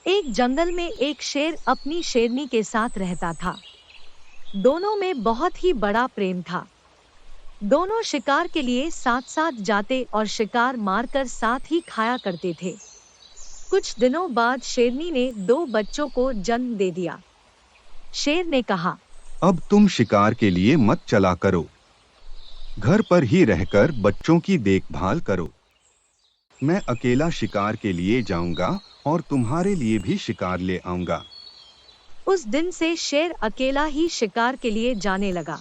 एक जंगल में एक शेर अपनी शेरनी के साथ रहता था। दोनों में बहुत ही बड़ा प्रेम था। दोनों शिकार के लिए साथ साथ जाते और शिकार मारकर साथ ही खाया करते थे। कुछ दिनों बाद शेरनी ने 2 बच्चों को जन्म दे दिया। शेर ने कहा, अब तुम शिकार के लिए मत चला करो, घर पर ही रहकर बच्चों की देखभाल करो। मैं अकेला शिकार के लिए जाऊंगा और तुम्हारे लिए भी शिकार ले आऊंगा। उस दिन से शेर अकेला ही शिकार के लिए जाने लगा।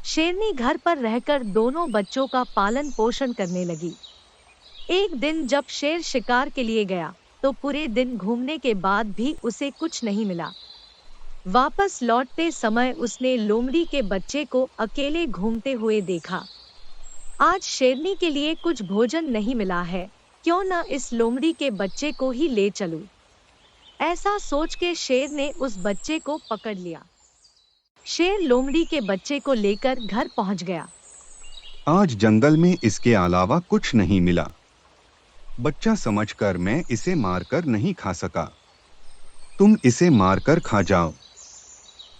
शेरनी घर पर रहकर दोनों बच्चों का पालन पोषण करने लगी। एक दिन जब शेर शिकार के लिए गया तो पूरे दिन घूमने के बाद भी उसे कुछ नहीं मिला। वापस लौटते समय उसने लोमड़ी के बच्चे को अकेले घूमते हुए देखा। आज शेरनी के लिए कुछ भोजन नहीं मिला है, क्यों न इस लोमड़ी के बच्चे को ही ले चलूं। ऐसा सोच के शेर ने उस बच्चे को पकड़ लिया। शेर लोमड़ी के बच्चे को लेकर घर पहुंच गया। आज जंगल में इसके अलावा कुछ नहीं मिला। बच्चा समझकर मैं इसे मारकर नहीं खा सका। तुम इसे मारकर खा जाओ।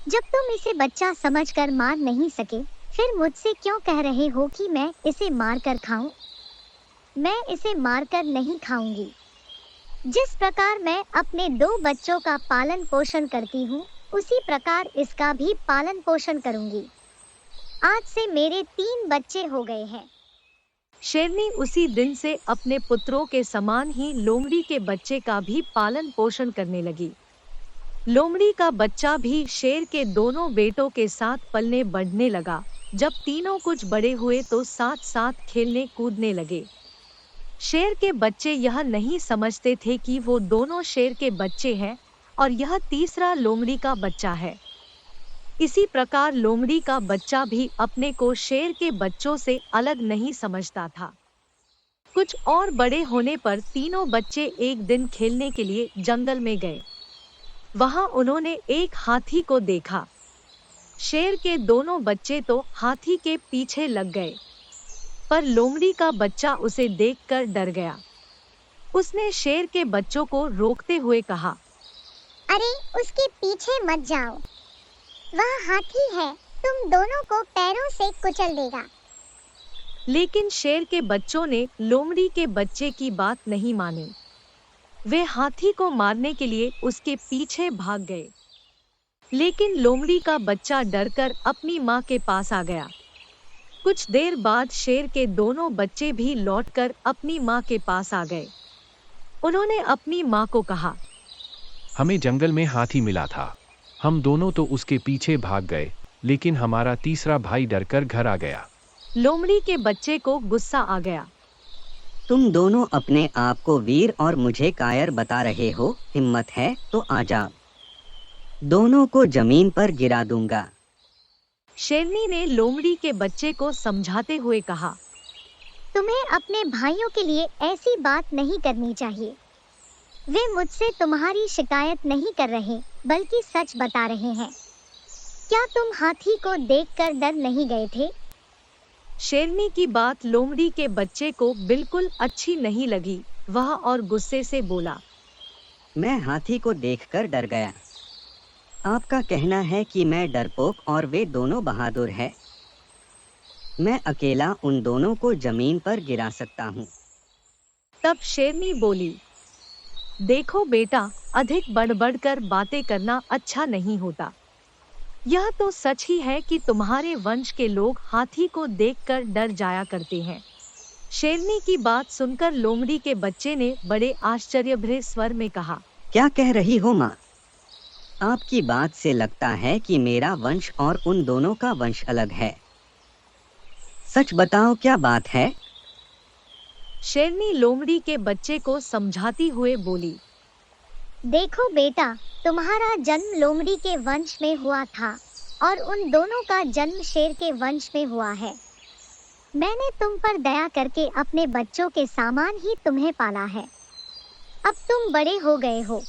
जब तुम इसे बच्चा समझकर मार नहीं सके, फिर मुझसे क्यों कह रहे हो कि मैं इसे मारकर खाऊं? मैं इसे मारकर नहीं खाऊंगी। जिस प्रकार मैं अपने 2 बच्चों का पालन पोषण करती हूँ, उसी प्रकार इसका भी पालन पोषण करूंगी। आज से मेरे 3 बच्चे हो गए हैं। शेरनी उसी दिन से अपने पुत्रों के समान ही लोमड़ी के बच्चे का भी पालन पोषण करने लगी। लोमड़ी का बच्चा भी शेर के दोनों बेटों के साथ पलने बढ़ने लगा। जब तीनों कुछ बड़े हुए तो साथ साथ खेलने कूदने लगे। शेर के बच्चे यह नहीं समझते थे कि वो दोनों शेर के बच्चे हैं और यह तीसरा लोमड़ी का बच्चा है। इसी प्रकार लोमड़ी का बच्चा भी अपने को शेर के बच्चों से अलग नहीं समझता था। कुछ और बड़े होने पर तीनों बच्चे एक दिन खेलने के लिए जंगल में गए। वहां उन्होंने एक हाथी को देखा। शेर के दोनों बच्चे तो हाथी के पीछे लग गए, पर लोमड़ी का बच्चा उसे देखकर डर गया। उसने शेर के बच्चों को रोकते हुए कहा, अरे उसके पीछे मत जाओ, वह हाथी है, तुम दोनों को पैरों से कुचल देगा। लेकिन शेर के बच्चों ने लोमड़ी के बच्चे की बात नहीं मानी। वे हाथी को मारने के लिए उसके पीछे भाग गए। लेकिन लोमड़ी का बच्चा डरकर अपनी माँ के पास आ गया। कुछ देर बाद शेर के दोनों बच्चे भी लौटकर अपनी माँ के पास आ गए। उन्होंने अपनी माँ को कहा, हमें जंगल में हाथी मिला था। हम दोनों तो उसके पीछे भाग गए, लेकिन हमारा तीसरा भाई डरकर घर आ गया। लोमड़ी के बच्चे को गुस्सा आ गया। तुम दोनों अपने आप को वीर और मुझे कायर बता रहे हो। हिम्मत है तो आ जाओ, दोनों को जमीन पर गिरा दूंगा। शेरनी ने लोमड़ी के बच्चे को समझाते हुए कहा, तुम्हें अपने भाइयों के लिए ऐसी बात नहीं करनी चाहिए। वे मुझसे तुम्हारी शिकायत नहीं कर रहे, बल्कि सच बता रहे हैं। क्या तुम हाथी को देखकर डर नहीं गए थे? शेरनी की बात लोमड़ी के बच्चे को बिल्कुल अच्छी नहीं लगी। वह और गुस्से से बोला, मैं हाथी को देखकर डर गया। आपका कहना है कि मैं डरपोक और वे दोनों बहादुर हैं। मैं अकेला उन दोनों को जमीन पर गिरा सकता हूँ। तब शेरनी बोली, देखो बेटा, अधिक बढ़ कर बातें करना अच्छा नहीं होता। यह तो सच ही है कि तुम्हारे वंश के लोग हाथी को देखकर डर जाया करते हैं। शेरनी की बात सुनकर लोमड़ी के बच्चे ने बड़े आश्चर्य भरे स्वर में कहा, क्या कह रही हो माँ? आपकी बात से लगता है कि मेरा वंश और उन दोनों का वंश अलग है। सच बताओ, क्या बात है? शेरनी लोमड़ी के बच्चे को समझाती हुए बोली, देखो बेटा, तुम्हारा जन्म लोमड़ी के वंश में हुआ था और उन दोनों का जन्म शेर के वंश में हुआ है। मैंने तुम पर दया करके अपने बच्चों के समान ही तुम्हें पाला है। अब तुम बड़े हो गए हो।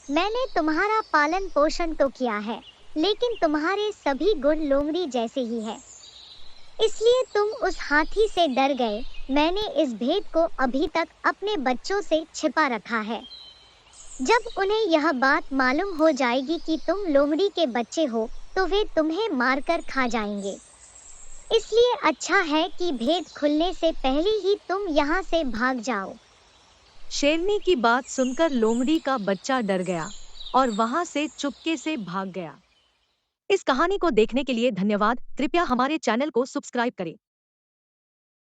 मैंने तुम्हारा पालन पोषण तो किया है, लेकिन तुम्हारे सभी गुण लोमड़ी जैसे ही है। इसलिए तुम उस हाथी से डर गए। मैंने इस भेद को अभी तक अपने बच्चों से छिपा रखा है। जब उन्हें यह बात मालूम हो जाएगी कि तुम लोमड़ी के बच्चे हो, तो वे तुम्हें मारकर खा जाएंगे। इसलिए अच्छा है कि भेद खुलने से पहले ही तुम यहाँ से भाग जाओ। शेरनी की बात सुनकर लोमड़ी का बच्चा डर गया और वहां से चुपके से भाग गया। इस कहानी को देखने के लिए धन्यवाद। कृपया हमारे चैनल को सब्सक्राइब करें।